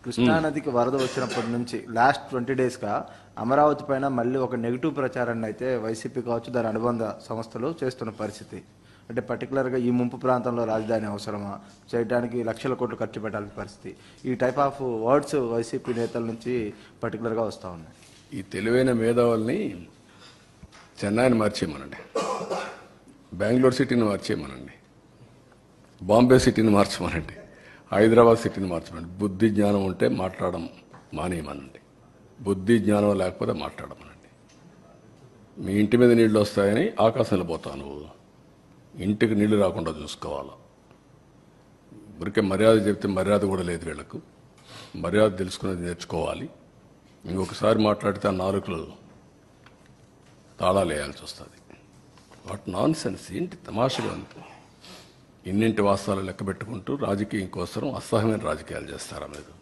కృష్ణానదికి వరద వచ్చినప్పటి నుంచి లాస్ట్ 20 డేస్గా అమరావతి పైన మళ్ళీ ఒక నెగిటివ్ ప్రచారాన్ని అయితే వైసీపీ కావచ్చు దాని అనుబంధ సంస్థలు చేస్తున్న పరిస్థితి. అంటే పర్టికులర్గా ఈ ముంపు ప్రాంతంలో రాజధాని అవసరమా, చేయడానికి లక్షల కోట్లు ఖర్చు పెట్టాల్సిన పరిస్థితి, ఈ టైప్ ఆఫ్ వర్డ్స్ వైసీపీ నేతల నుంచి పర్టికులర్గా వస్తూ ఉన్నాయి. ఈ తెలివైన మేధావుల్ని చెన్నైని మార్చేయమనండి, బెంగళూరు సిటీని మార్చేయమనండి, బాంబే సిటీని మార్చమనండి, హైదరాబాద్ సిటీని మార్చమనండి. బుద్ధి జ్ఞానం ఉంటే మాట్లాడడం మానేయమనండి, బుద్ధి జ్ఞానం లేకపోతే మాట్లాడమనండి. మీ ఇంటి మీద నీళ్లు వస్తాయని ఆకాశంలో పోతావు నువ్వు, ఇంటికి నీళ్లు రాకుండా చూసుకోవాలి. ఊరికే మర్యాద చెప్తే మర్యాద కూడా లేదు వీళ్లకు. మర్యాద తెలుసుకునేది నేర్చుకోవాలి. ఇంకొకసారి మాట్లాడితే ఆ నాలుకలు తాళాలు వేయాల్సి వస్తుంది. వాట్ నాన్ సెన్స్, ఏంటి తమాషగా ఉంది. ఇన్నింటి వాస్తవాలు లెక్క పెట్టుకుంటూ రాజకీయం కోసం అసహ్యమైన రాజకీయాలు చేస్తారా మీరు?